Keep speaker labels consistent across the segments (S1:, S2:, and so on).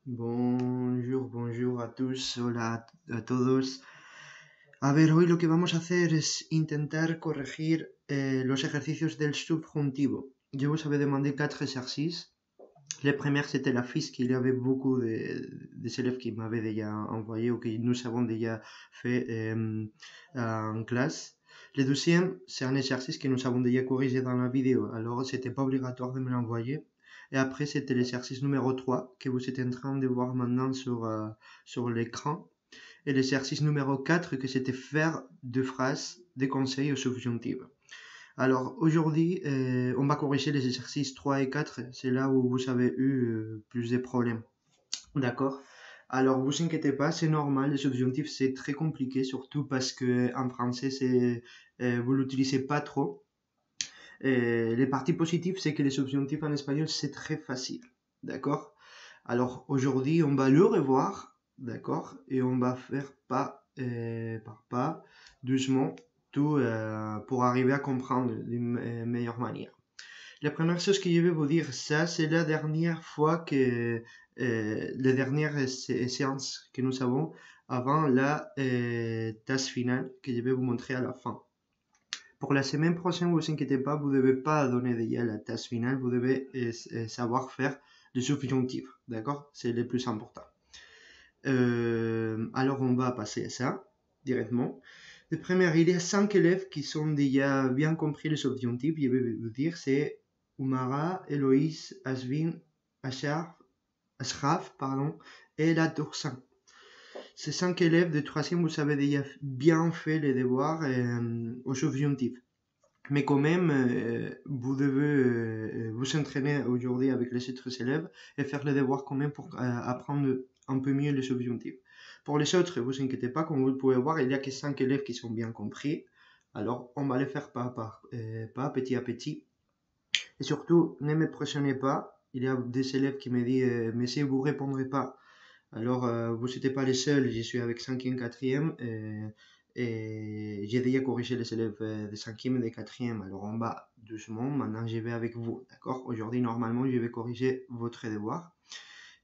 S1: Bonjour a tous, hola a todos. A ver, hoy lo que vamos a hacer es intentar corregir los ejercicios del subjuntivo. Je vous avais demandé 4 exercices. Les premières, c'était la FIS, qu'il y avait beaucoup des élèves qui m'avaient déjà envoyé ou que nous avons déjà fait en classe. Le deuxième, c'est un exercice que nous avons déjà corrigé dans la vidéo, alors c'était pas obligatoire de me l'envoyer. Et après, c'était l'exercice numéro 3 que vous êtes en train de voir maintenant sur l'écran. Et l'exercice numéro 4 que c'était faire deux phrases, des conseils au subjonctif. Alors aujourd'hui, on va corriger les exercices 3 et 4, c'est là où vous avez eu plus de problèmes. D'accord? Alors vous inquiétez pas, c'est normal, le subjonctif c'est très compliqué, surtout parce que en français vous l'utilisez pas trop. Les parties positives, c'est que les subjonctifs en espagnol c'est très facile. D'accord? Alors aujourd'hui, on va le revoir, d'accord? Et on va faire pas par pas, doucement, tout pour arriver à comprendre d'une meilleure manière. La première chose que je vais vous dire, ça c'est la dernière fois que, la dernière séance que nous avons avant la tâche finale que je vais vous montrer à la fin. Pour la semaine prochaine, vous inquiétez pas, vous ne devez pas donner déjà la tâche finale, vous devez savoir faire le subjonctif, d'accord? C'est le plus important. Alors on va passer à ça directement. Le premier, il y a 5 élèves qui sont déjà bien compris le subjonctif. Je vais vous dire, c'est Umara, Eloïse, Ashvin, Ashraf, et la Doursan. Ces 5 élèves de 3e, vous avez déjà bien fait les devoirs au subjonctif. Mais quand même, vous devez vous entraîner aujourd'hui avec les autres élèves et faire les devoirs quand même pour apprendre un peu mieux le subjonctif. Pour les autres, vous inquiétez pas, comme vous pouvez voir, il n'y a que 5 élèves qui sont bien compris. Alors, on va les faire pas petit à petit. Et surtout, ne me pressionnez pas. Il y a des élèves qui me disent, mais si vous ne répondrez pas, alors vous n'êtes pas les seuls, je suis avec 5e, 4e. Et j'ai déjà corrigé les élèves de 5e et de 4e. Alors on va doucement. Maintenant, je vais avec vous. D'accord? Aujourd'hui, normalement, je vais corriger votre devoir.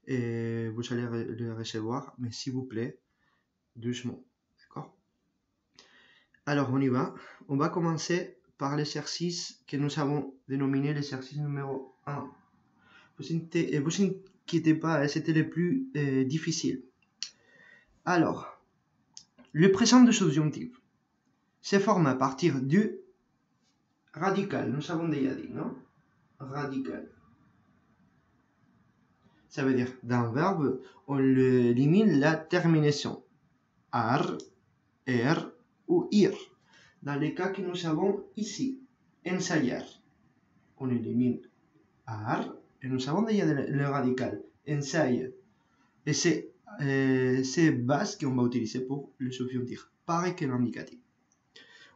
S1: Et vous allez le recevoir. Mais s'il vous plaît, doucement. D'accord? Alors, on y va. On va commencer par l'exercice que nous avons dénominé l'exercice numéro 1. Vous inquiétez pas, c'était le plus difficile. Alors, le présent de subjonctif se forme à partir du radical. Nous avons déjà dit, non? Radical. Ça veut dire, d'un verbe, on élimine la terminaison. Ar, er ou ir. Dans les cas que nous avons ici, ensayar, on élimine ar, et nous avons déjà le radical, ensaya. Et c'est base qu'on va utiliser pour le subjonctif, pareil que l'indicatif.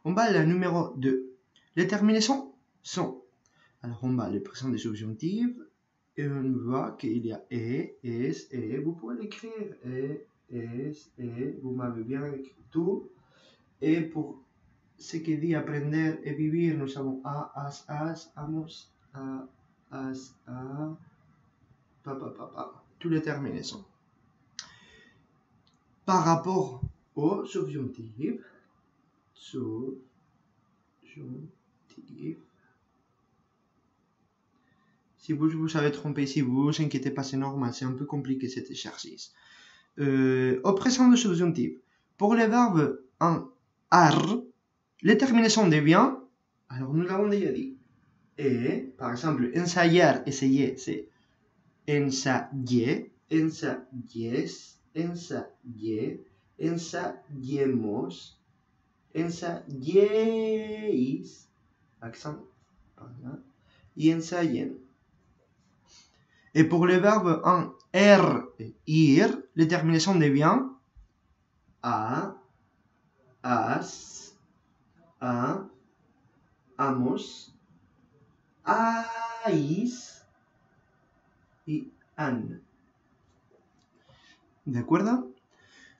S1: On va à la numéro 2. Les terminaisons sont. Alors on va le présent des subjonctifs, et on voit qu'il y a es, et, vous pouvez l'écrire, et, vous m'avez bien écrit tout. Et pour ce qui dit aprender et vivir, nous avons a, as, amos, a, as, a, pa. Toutes les terminaisons. Par rapport au subjonctif, si vous vous avez trompé, si vous vous inquiétez pas, c'est normal, c'est un peu compliqué cet exercice. Au présent de subjonctif, pour les verbes en ar, les terminaisons deviennent, alors nous l'avons déjà dit, et par exemple, ensayar, essayer, c'est ensayé, ensayes, ensayé, ensayemos, ensayéis, accent, y ensayen. Et pour les verbes en er et ir, les terminaisons deviennent a, as, a, amos, ais y an. ¿De acuerdo?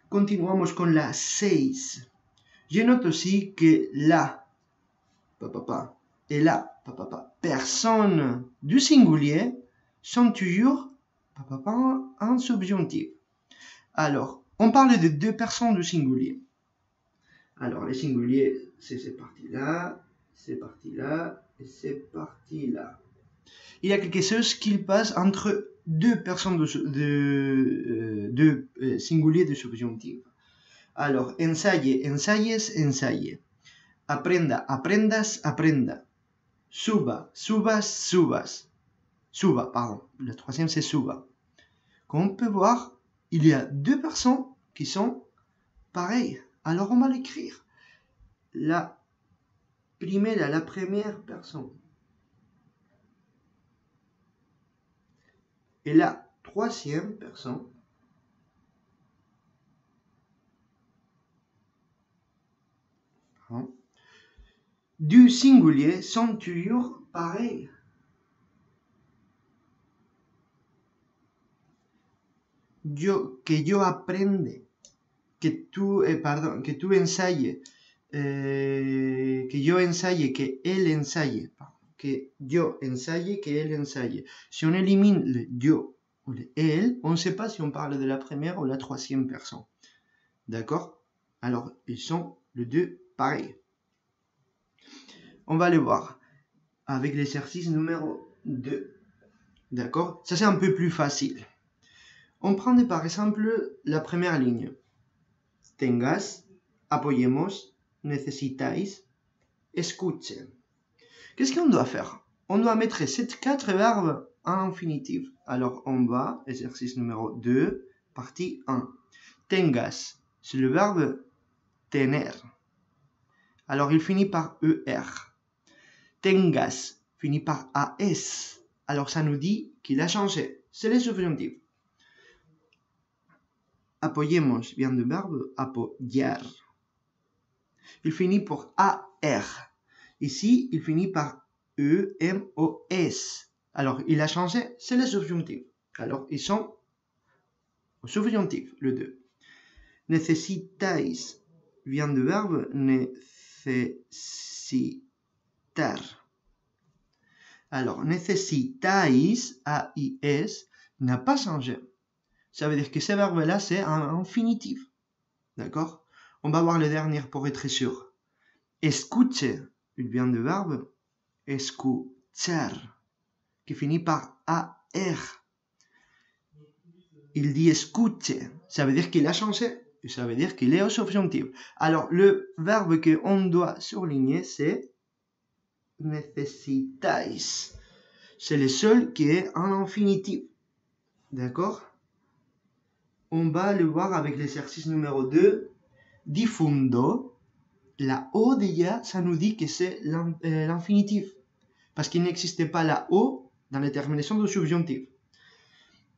S1: Continuamos con la 6. Je note aussi que la et la personne du singulier sont toujours un subjonctif. Alors, on parle de deux personnes du singulier. Alors, les singuliers, c'est cette partie-là, cette partie-là et cette partie-là. Il y a quelque chose qui passe entre deux personnes de singulier de subjonctif. Alors, ensaye, ensayes, ensaye. Aprenda, aprendas, aprenda. Suba, subas, subas. Suba, pardon. Le troisième, c'est suba. Comme on peut voir, il y a deux personnes qui sont pareilles. Alors, on va l'écrire. La première personne. Et la troisième personne. Du singulier sont toujours pareils. Que yo aprende, que tú ensaye, que yo ensaye, que él ensaye, que yo ensaye, que él ensaye. Si on élimine le yo ou le elle, on ne sait pas si on parle de la première ou la troisième personne. D'accord? Alors, ils sont les deux pareils. On va les voir avec l'exercice numéro 2. D'accord? Ça, c'est un peu plus facile. On prend par exemple la première ligne. Tengas, apoyemos, necesitáis, escuchen. Qu'est-ce qu'on doit faire? On doit mettre ces 4 verbes en infinitif. Alors, on va, exercice numéro 2, partie 1. Tengas, c'est le verbe tener. Alors, il finit par ER. Tengas finit par AS. Alors, ça nous dit qu'il a changé. C'est le subjonctif. Apoyemos vient du verbe apoyar. Il finit par AR. Ici, il finit par EMOS. Alors, il a changé, c'est le subjonctif. Alors, ils sont au subjonctif, le 2. Necesitáis vient du verbe necesitar. Alors, necesitáis, AIS, n'a pas changé. Ça veut dire que ce verbe-là, c'est un infinitif. D'accord? On va voir le dernier pour être sûr. Escuche, il vient du verbe escuchar, qui finit par AR. Il dit escuche, ça veut dire qu'il a changé, et ça veut dire qu'il est au subjonctif. Alors, le verbe qu'on doit surligner, c'est necesitáis. C'est le seul qui est en infinitif. D'accord? On va le voir avec l'exercice numéro 2. Difundo. La O déjà, ça nous dit que c'est l'infinitif. Parce qu'il n'existait pas la O dans la terminaison du subjonctif.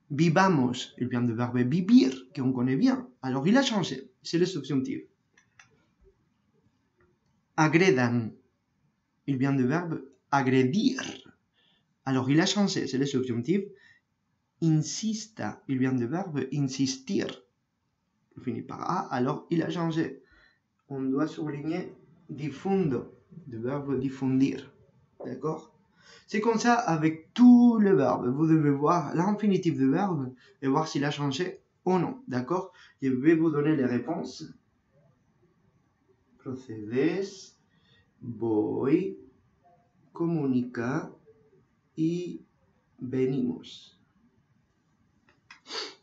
S1: Vivamos, il vient du verbe vivir, qu'on connaît bien. Alors il a changé, c'est le subjonctif. Agredan, il vient du verbe agredir. Alors il a changé, c'est le subjonctif. Insista, il vient du verbe insistir. Il finit par A, alors il a changé. On doit souligner difundo, du verbe difundir. D'accord? C'est comme ça avec tous les verbes. Vous devez voir l'infinitif du verbe et voir s'il a changé ou non. D'accord? Je vais vous donner les réponses. Procedes, voy, comunica y venimos.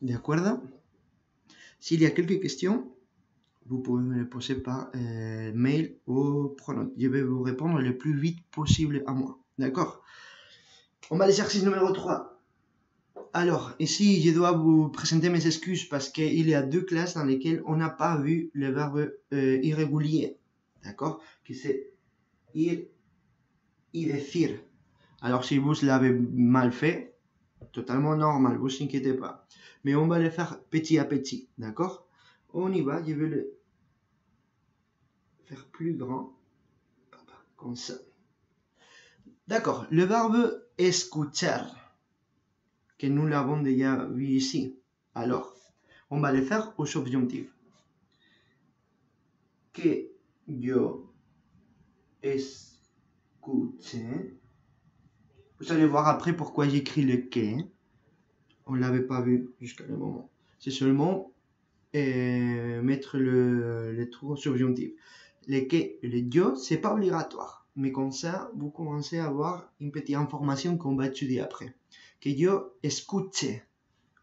S1: ¿De acuerdo? S'il y a quelques questions, vous pouvez me les poser par mail ou pronote. Je vais vous répondre le plus vite possible à moi. D'accord? On va à l'exercice numéro 3. Alors, ici, je dois vous présenter mes excuses parce qu'il y a 2 classes dans lesquelles on n'a pas vu le verbe irrégulier. D'accord? Que c'est ir y decir. Alors, si vous l'avez mal fait, totalement normal, vous inquiétez pas. Mais on va le faire petit à petit. D'accord? On y va, je vais le faire plus grand. Comme ça. D'accord, le verbe escuchar, que nous l'avons déjà vu ici. Alors, on va le faire au subjonctif. Que yo escuche. Vous allez voir après pourquoi j'écris le que. On ne l'avait pas vu jusqu'à le moment. C'est seulement mettre le trou subjonctif. Les que et les yo, c'est pas obligatoire. Mais comme ça, vous commencez à avoir une petite information qu'on va étudier après. Que yo escuche.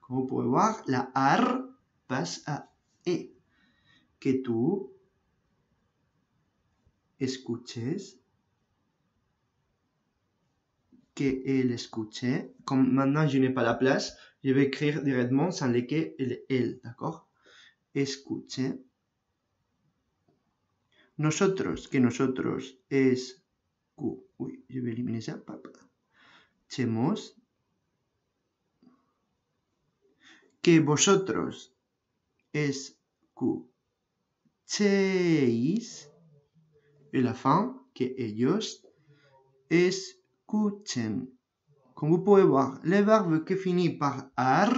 S1: Comme vous pouvez voir, la ar passe à e. Que tú escuches. Que él escuche. Comme maintenant je n'ai pas la place, je vais écrire directement sans les que et les elle, d'accord? Escuche. Nosotros, que nosotros es... Uy, je vais éliminer ça. Chemos. Que vosotros escuchéis. Et la fin, que ellos escuchen. Comme vous pouvez voir, le verbe qui finit par ar,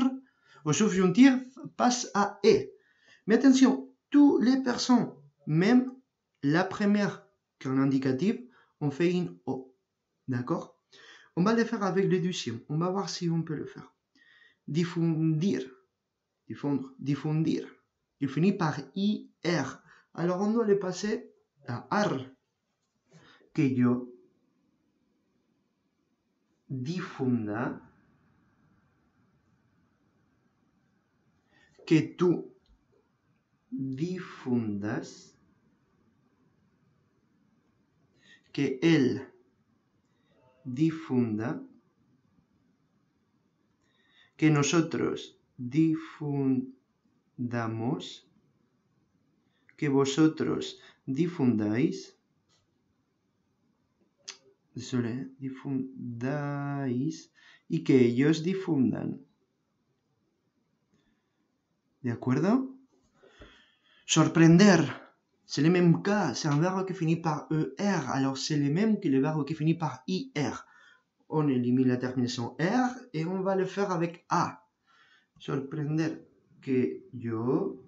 S1: au subjonctif, passe à e. Mais attention, toutes les personnes, même la première qui est en indicatif, on fait une o. D'accord? On va le faire avec le deuxième. On va voir si on peut le faire. Diffondir. Difondre. Diffondir. Il finit par ir. Alors on doit le passer à ar. Que yo difunda. Que tú difundas. Que él difunda. Que nosotros difundamos. Que vosotros difundáis. Désolé, difundáis. Y que ellos difundan. ¿De acuerdo? Sorprender. C'est le même cas. C'est un verbe qui finit par ER. Alors c'est le même que le verbe qui finit par IR. On élimine la terminaison R et on va le faire avec A. Sorprender. Que yo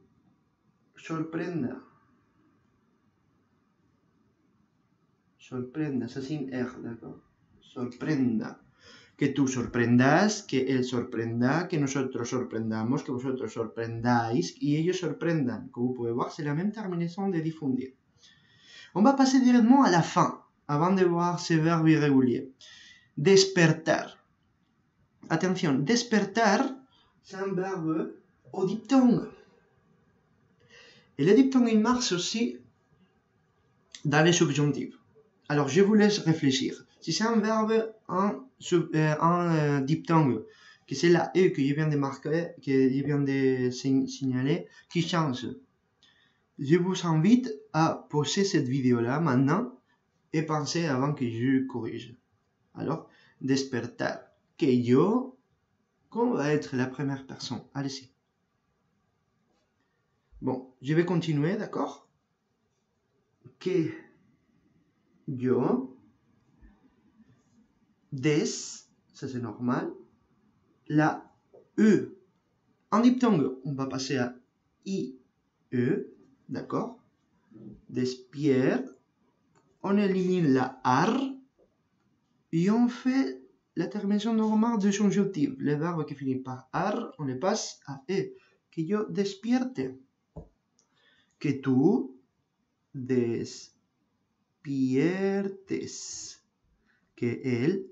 S1: sorprenda. Sorprenda, ça c'est une R, d'accord? Sorprenda. Que tú sorprendas, que él sorprenda, que nosotros sorprendamos, que vosotros sorprendáis y ellos sorprendan. Comme vous pouvez voir, c'est la même terminaison de diffondir. On va passer directement à la fin, avant de voir ces verbes irréguliers. Despertar. Attention, despertar, c'est un verbe au diphtongue. Et le diphtongue, il marche aussi dans les subjonctifs. Alors, je vous laisse réfléchir. Si c'est un verbe en diphtongue, que c'est la E que je viens de marquer, que je viens de signaler, qui change, je vous invite à poser cette vidéo-là maintenant et penser avant que je corrige. Alors, despertar. Que yo, qu'on va être la première personne. Allez-y. Bon, je vais continuer, d'accord? Que yo, des, ça c'est normal. La E, en diphtongue, on va passer à IE, d'accord? Despier, on élimine la AR, et on fait la terminaison normale de subjonctif. Le verbe qui finit par AR, on le passe à E. Que yo despierte. Que tú despiertes. Que él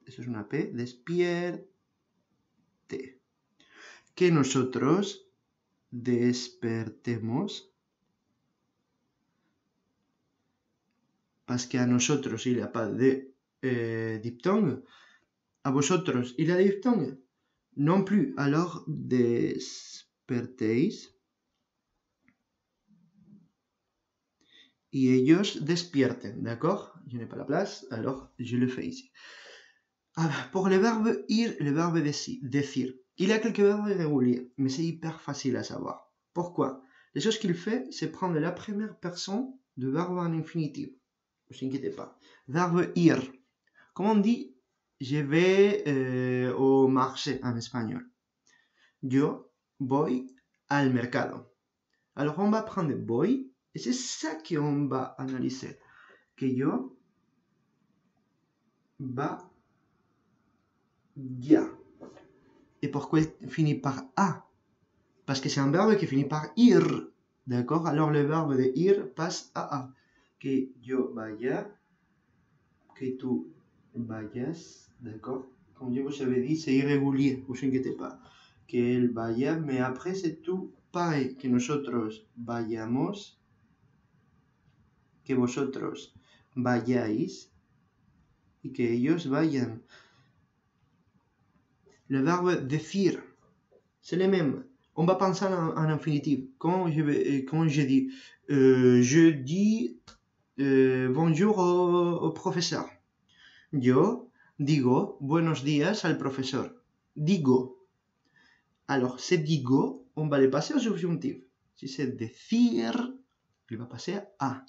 S1: eso es una P, despierte. Que nosotros despertemos. Parce qu'à nosotros, il n'y a pas de diphtongue. À vosotros, il y a des diphtongues. Non plus. Alors, despertéis. Y ellos despierten, d'accord? Je n'ai pas la place, alors je le fais ici. Pour le verbe ir et le verbe decir, il y a quelques verbes irréguliers, mais c'est hyper facile à savoir. Pourquoi? Les choses qu'il fait, c'est prendre la première personne de verbe en infinitif. Ne vous inquiétez pas. Verbe ir. Comment on dit je vais au marché en espagnol? Yo voy al mercado. Alors on va prendre voy. Et c'est ça qu'on va analyser. Que yo va ya. Et pourquoi il finit par A? Parce que c'est un verbe qui finit par ir. D'accord? Alors le verbe de ir passe à A. Que yo vaya, que tu vayas, d'accord? Comme je vous avais dit, c'est irrégulier, vous inquiétez pas. Que él vaya, mais après c'est tout pareil. Que nosotros vayamos, que vosotros vayáis y que ellos vayan. Le verbe decir, c'est le même. On va penser en infinitif. Quand je dis je dis bonjour au professeur. Yo digo buenos días al profesor. Digo. Alors, c'est digo, on va le passer au subjonctif. Si c'est decir, il va passer à.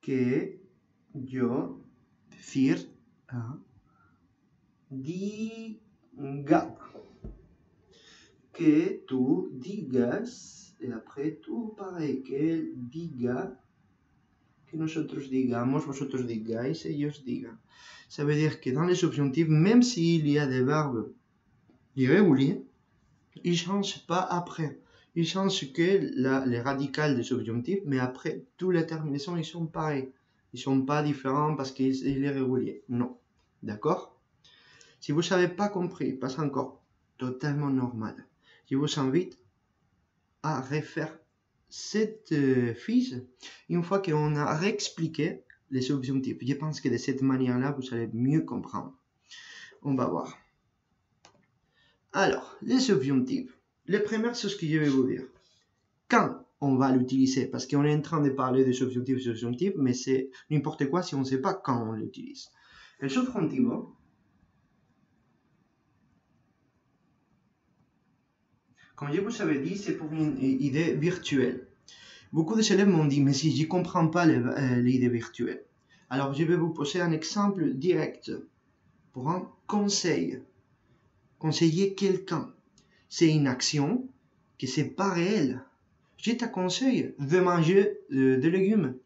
S1: Que yo decir a diga. Que tú digas, et après tout pareil, que diga, que nosotros digamos, vosotros digáis, ellos digan. Ça veut dire que dans les subjonctifs, même s'il y a des verbes irréguliers, ils ne changent pas après. Ils changent que les radicales des subjonctifs, mais après, toutes les terminaisons, ils sont pareils. Ils ne sont pas différents parce qu'il est régulier. Non. D'accord? Si vous n'avez pas compris, pas encore, totalement normal. Je vous invite à refaire cette fiche une fois qu'on a réexpliqué les subjonctifs. Je pense que de cette manière-là, vous allez mieux comprendre. On va voir. Alors, les subjonctifs. La première chose que je vais vous dire. Quand on va l'utiliser, parce qu'on est en train de parler de subjonctifs, mais c'est n'importe quoi si on ne sait pas quand on l'utilise. El subjuntivo, comme je vous avais dit, c'est pour une idée virtuelle. Beaucoup d'élèves m'ont dit, mais si je ne comprends pas l'idée virtuelle. Alors, je vais vous poser un exemple direct pour un conseil. Conseiller quelqu'un. C'est une action qui n'est pas réelle. Je t'aconseille de manger des légumes.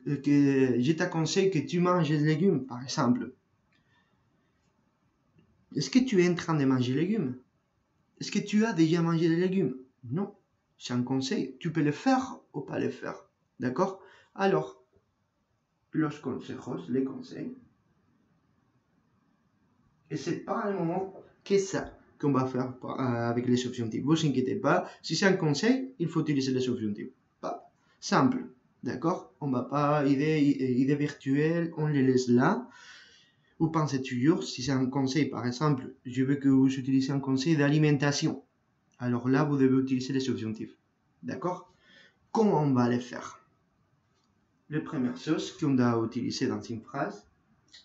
S1: Je t'aconseille que tu manges des légumes, par exemple. Est-ce que tu es en train de manger des légumes? Est-ce que tu as déjà mangé des légumes? Non, c'est un conseil. Tu peux le faire ou pas le faire. D'accord? Alors, los consejos, les conseils. Et c'est pas le moment que ça qu'on va faire avec les subjonctifs. Vous inquiétez pas, si c'est un conseil, il faut utiliser les subjonctifs. Pas simple, d'accord? On va pas idée virtuelle, on les laisse là. Vous pensez toujours, si c'est un conseil, par exemple, je veux que vous utilisez un conseil d'alimentation. Alors là, vous devez utiliser les subjonctifs, d'accord? Comment on va les faire? La première chose qu'on doit utiliser dans une phrase,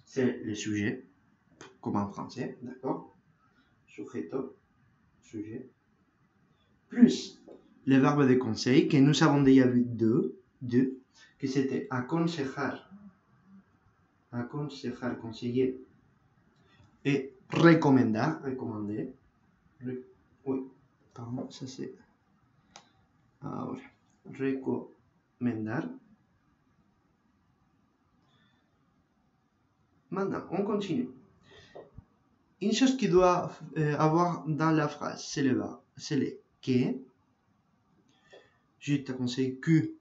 S1: c'est le sujet, comme en français, d'accord? Sujeto, sujet, plus le verbe de conseil, que nous avons déjà vu deux, que c'était aconsejar, conseiller, et recommander, oui, pardon, ça c'est, ahora, recomendar. Maintenant, on continue. Une chose qui doit avoir dans la phrase, c'est le verbe, c'est le que. Je te conseille que.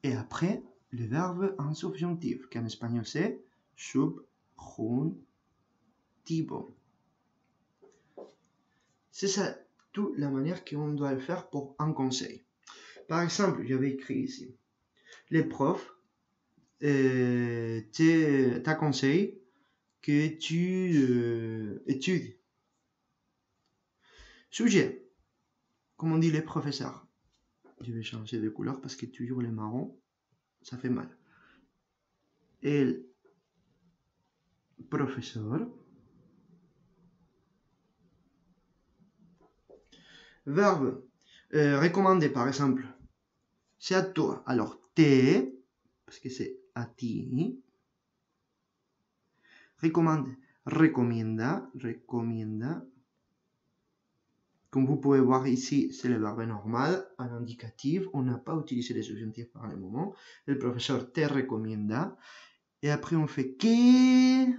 S1: Et après, le verbe en subjonctif, qu'en espagnol c'est subjuntivo. C'est ça, toute la manière qu'on doit le faire pour un conseil. Par exemple, j'avais écrit ici, les profs t'aconseiillent que tu étudies. Sujet, comme on dit les professeurs. Je vais changer de couleur parce que toujours les marrons, ça fait mal. El professeur. Verbe, recommander par exemple. C'est à toi. Alors, te, parce que c'est a ti. Recommande, recomienda. Comme vous pouvez voir ici, c'est le verbe normal, en indicatif. On n'a pas utilisé les subjonctifs par le moment. Le professeur te recomienda. Et après, on fait que.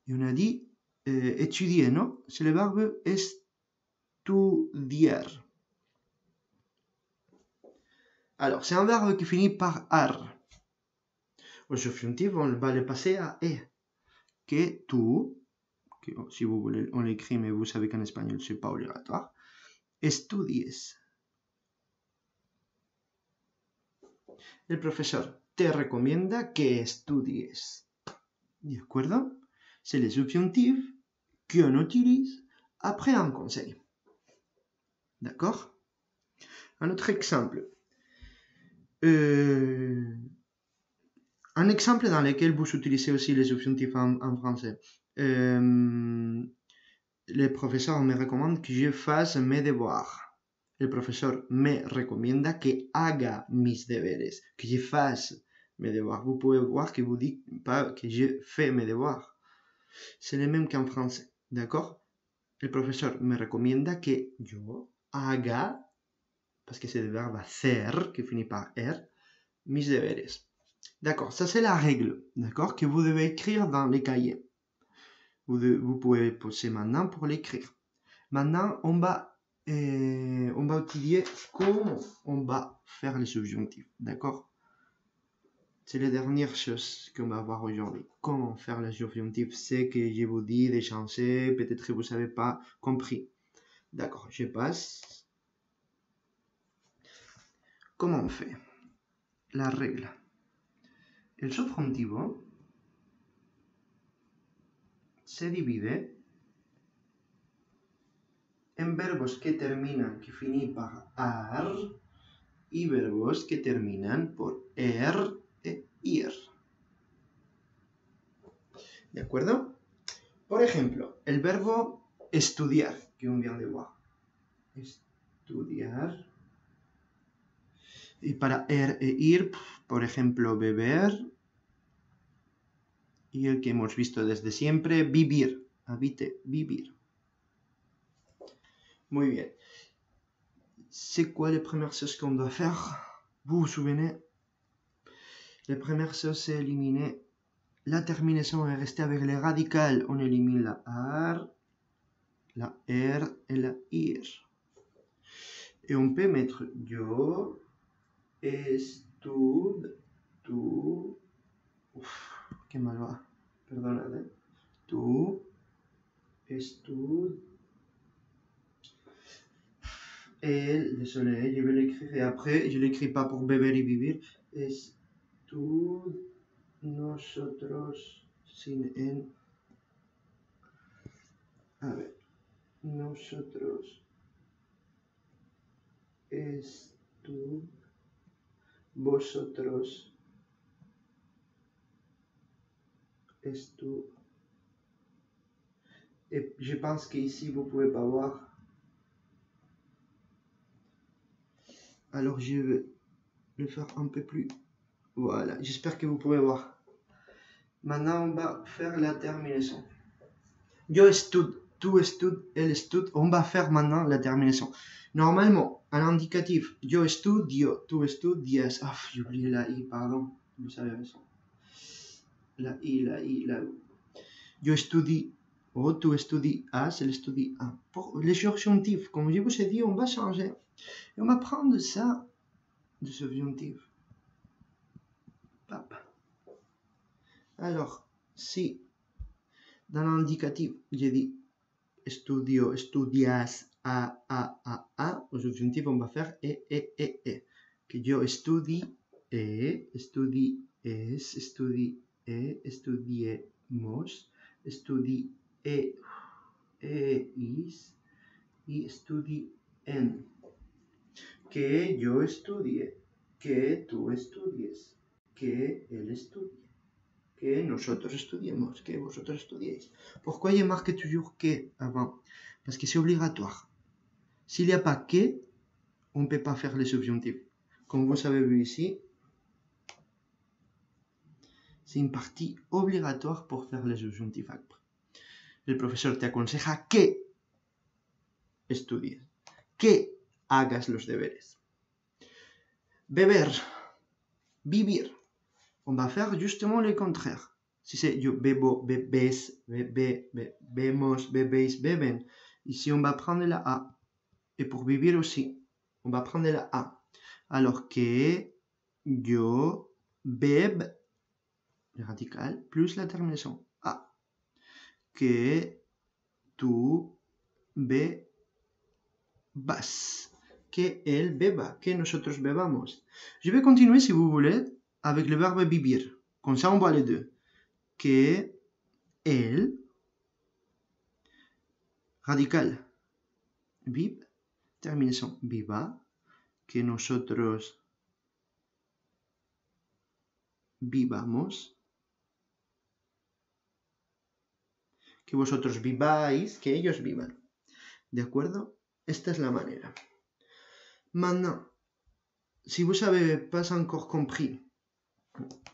S1: Et on a dit étudier, non? C'est le verbe estudiar. Alors, c'est un verbe qui finit par ar. Au subjonctif, on va le passer à e. Que tu, que, si vous voulez, on l'écrit, mais vous savez qu'en espagnol, c'est pas obligatoire. Estudies. El profesor te recomienda que estudies. ¿De acuerdo? C'est le subjonctif qu'on utilise après un conseil. D'accord? Un autre exemple. Un exemple dans lequel vous utilisez aussi les subjonctifs en français. Le professeur me recommande que je fasse mes devoirs. El profesor me recomienda que haga mis deberes, que je fasse mes devoirs. Vous pouvez voir que vous dites pas que je fais mes devoirs. C'est le même qu'en français, d'accord? El profesor me recomienda que yo haga, parce que c'est le verbe hacer qui finit par er, mis deberes. D'accord, ça c'est la règle, d'accord, que vous devez écrire dans les cahiers. Vous pouvez poser maintenant pour l'écrire. Maintenant, on va étudier comment on va faire les subjonctifs, d'accord? C'est la dernière chose qu'on va voir aujourd'hui. Comment faire les subjonctifs? C'est que je vous dis de changer, peut-être que vous n'avez pas compris. D'accord, je passe. Comment on fait? La règle. El subjuntivo se divide en verbos que terminan, que finissent par ar, y verbos que terminan por er e ir. ¿De acuerdo? Por ejemplo, el verbo estudiar, que on vient de voir. Estudiar. Y para er e ir, por ejemplo, beber. Y el que hemos visto desde siempre, vivir. Habite, vivir. Muy bien. C'est quoi les premières choses qu'on doit faire? Vous vous souvenez? La première chose, c'est éliminer la terminaison et rester avec les radicales. On élimine la ar, la er et la ir. Et on peut mettre yo, estud, tu. Uf, qué mal va. Perdonad. Tu, estud. El, désolé, je vais l'écrire et après, je l'écris pas pour beber y vivir. Estud, nosotros, sin en. A ver, nosotros, estud, vosotros, estud. Et je pense qu'ici, vous pouvez pas voir. Alors, je vais le faire un peu plus. Voilà, j'espère que vous pouvez voir. Maintenant, on va faire la terminaison. Yo estud, tu estud, el estud. On va faire maintenant la terminaison. Normalement, un indicatif, yo estudio, tu estudias. Ah, j'ai oublié la i, pardon. Vous avez raison. La i, la u. Yo estudie, oh, tu estudias, el estudia. Pour les subjonctifs, comme je vous ai dit, on va changer. Et on va prendre ça de subjonctif. Alors, si dans l'indicatif, j'ai dit estudio, estudias, a, au subjonctif, on va faire e. Que yo estudie, estudies, estudiemos, estudie, is, y estudien. Que yo estudie, que tú estudies, que él estudie, que nosotros estudiemos, que vosotros estudiéis. Pourquoi il marque toujours que avant? Parce que c'est obligatoire. S'il n'y a pas que, on ne peut pas faire les subjonctifs. Comme vous avez vu ici, c'est une partie obligatoire pour faire les subjonctifs après. El profesor te aconseja que estudies, que hagas los deberes. Beber, vivir. on va faire justement le contraire. Si c'est yo bebo, bebes, bebemos, bebéis, beben, ici on va prendre la A. Et pour vivir aussi, on va prendre la A. Alors que yo beb, le radical, plus la terminaison A. Que tu bebas. Que él beba, que nosotros bebamos. Je vais continuer, si vous voulez, avec le verbe vivir. Comme ça, on voit les deux. Que él, radical, vive, terminaison viva, que nosotros vivamos, que vosotros viváis, que ellos vivan. ¿De acuerdo? Esta es la manera. Maintenant, si vous n'avez pas encore compris,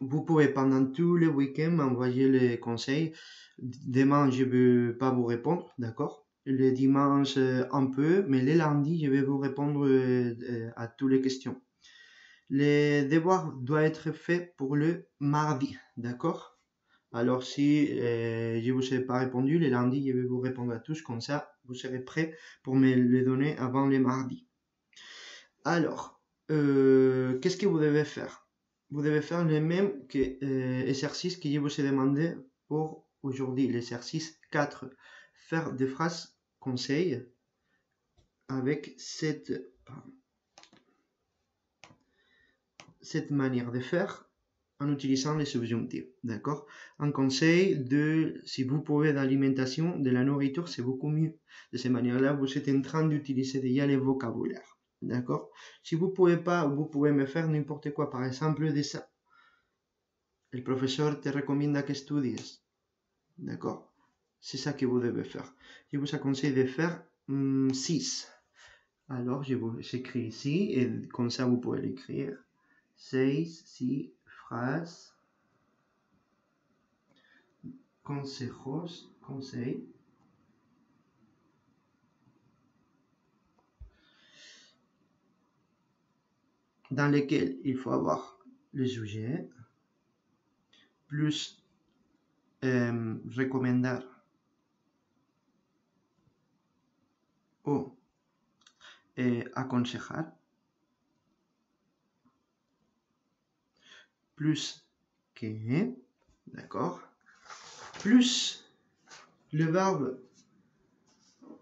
S1: vous pouvez pendant tout le week-end m'envoyer les conseils. Demain, je ne vais pas vous répondre, d'accord? Le dimanche, un peu, mais le lundi, je vais vous répondre à toutes les questions. Les devoirs doivent être faits pour le mardi, d'accord? Alors si je ne vous ai pas répondu, le lundi, je vais vous répondre à tous, comme ça, vous serez prêts pour me les donner avant le mardi. Alors, qu'est-ce que vous devez faire? Vous devez faire le même exercice que je vous ai demandé pour aujourd'hui, l'exercice 4. Faire des phrases conseils avec cette manière de faire en utilisant les subjonctifs, d'accord? Un conseil si vous pouvez d'alimentation, de la nourriture, c'est beaucoup mieux. De cette manière-là, vous êtes en train d'utiliser déjà le vocabulaire, d'accord? Si vous pouvez pas, vous pouvez me faire n'importe quoi, par exemple de ça. El professeur te recomienda que estudies, d'accord? C'est ça que vous devez faire. Je vous conseille de faire 6. Alors, je vous écris ici, et comme ça, vous pouvez l'écrire. 6 phrases, conseils, dans lesquels il faut avoir le sujet, plus recomendar o aconsejar, plus que, d'accord, plus le verbe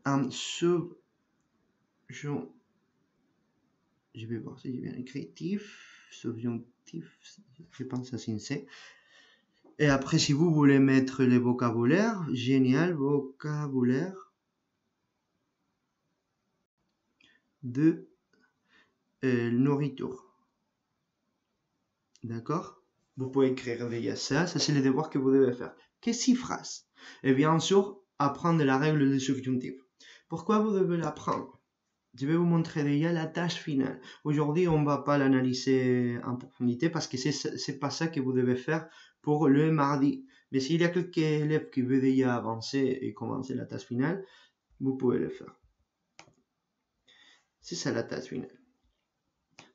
S1: en subjonctif, je vais voir si j'ai bien écrit, subjonctif, je pense à c'est. Et après, si vous voulez mettre les vocabulaires, génial, vocabulaire de nourriture. D'accord? Vous pouvez écrire déjà ça c'est le devoir que vous devez faire. Que 6 phrases? Et bien sûr, apprendre la règle du subjonctif. Pourquoi vous devez l'apprendre? Je vais vous montrer déjà la tâche finale. Aujourd'hui, on ne va pas l'analyser en profondité parce que c'est pas ça que vous devez faire pour le mardi. Mais s'il y a quelques élèves qui veulent déjà avancer et commencer la tâche finale, vous pouvez le faire. C'est ça la tâche finale.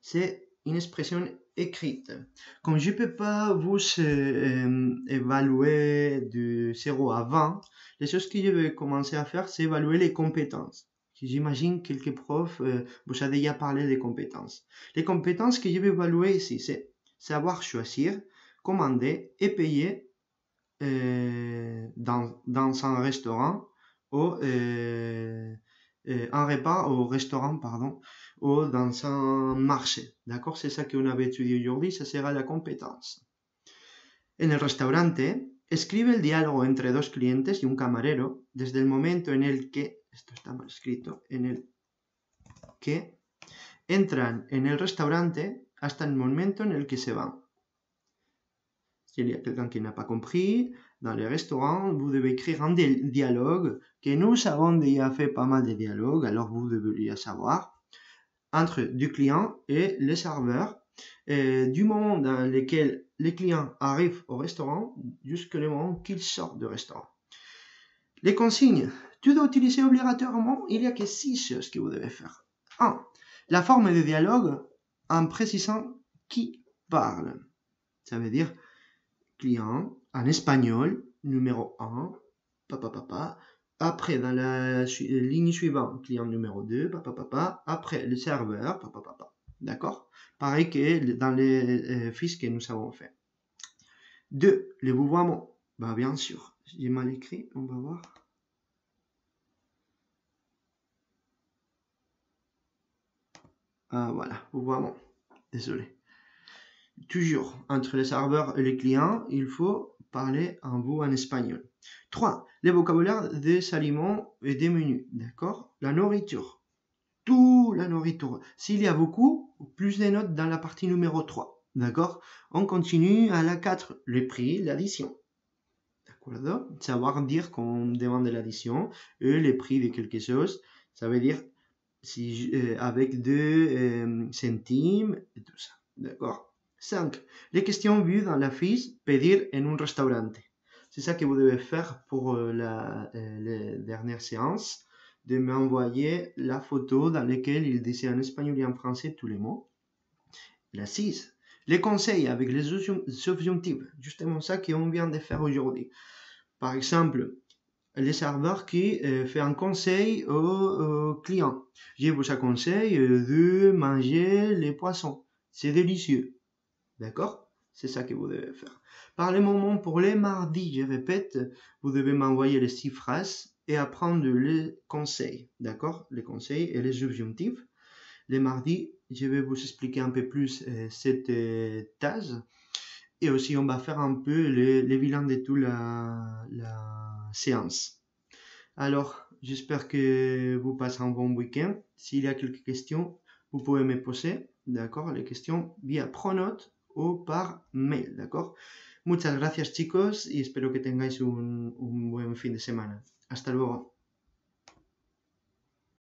S1: C'est une expression écrite. Comme je ne peux pas vous évaluer de 0 à 20, les choses que je vais commencer à faire, c'est évaluer les compétences. J'imagine quelques profs vous avez déjà parlé des compétences. Les compétences que je vais évaluer ici, c'est savoir choisir, commander et payer dans un restaurant ou un repas au restaurant, pardon, ou dans un marché. D'accord? C'est ça qu'on avait étudié aujourd'hui, ça sera la compétence. En el restaurante, escribe el diálogo entre dos clientes y un camarero desde el momento en el que, esto está mal escrito, en el que entran en el restaurante hasta el momento en el que se van. S'il y a quelqu'un qui n'a pas compris, dans les restaurants, vous devez écrire un dialogue que nous avons déjà fait pas mal de dialogues, alors vous devez savoir, entre du client et le serveur, du moment dans lequel les clients arrivent au restaurant jusqu'au moment qu'ils sortent du restaurant. Les consignes, tu dois utiliser obligatoirement, il n'y a que 6 choses que vous devez faire. 1. La forme de dialogue en précisant qui parle. Ça veut dire client, en espagnol, numéro 1, Après, dans la ligne suivante, client numéro 2, Après, le serveur, D'accord? Pareil que dans les fiches que nous avons fait. 2. Le vouvoiement. Bah, bien sûr, j'ai mal écrit, on va voir. Ah, voilà, vouvoiement. Désolé. Toujours, entre le serveur et le client, il faut parler en vous en espagnol. 3. Le vocabulaire des aliments et des menus. D'accord? La nourriture. Tout la nourriture. S'il y a beaucoup, plus de notes dans la partie numéro 3. D'accord? On continue à la 4. Le prix, l'addition. D'accord? Savoir dire qu'on demande l'addition et le prix de quelque chose. Ça veut dire si, avec 2 centimes et tout ça. D'accord? 5. Les questions vues dans la fiche pedir en un restaurante. C'est ça que vous devez faire pour la dernière séance, de m'envoyer la photo dans laquelle il disait en espagnol et en français tous les mots. La 6. Les conseils avec les subjonctifs. Justement ça qu'on vient de faire aujourd'hui. Par exemple, le serveur qui fait un conseil au client. Je vous conseille de manger les poissons. C'est délicieux. D'accord? C'est ça que vous devez faire. Par le moment, pour les mardis, je répète, vous devez m'envoyer les 6 phrases et apprendre les conseils. D'accord? Les conseils et les subjonctifs. Les mardis, je vais vous expliquer un peu plus cette tâche. Et aussi, on va faire un peu le bilan de toute la séance. Alors, j'espère que vous passez un bon week-end. S'il y a quelques questions, vous pouvez me poser, d'accord, les questions via Pronote o par mail, d'accord. Muchas gracias, chicos, y espero que tengáis un buen fin de semana. Hasta luego.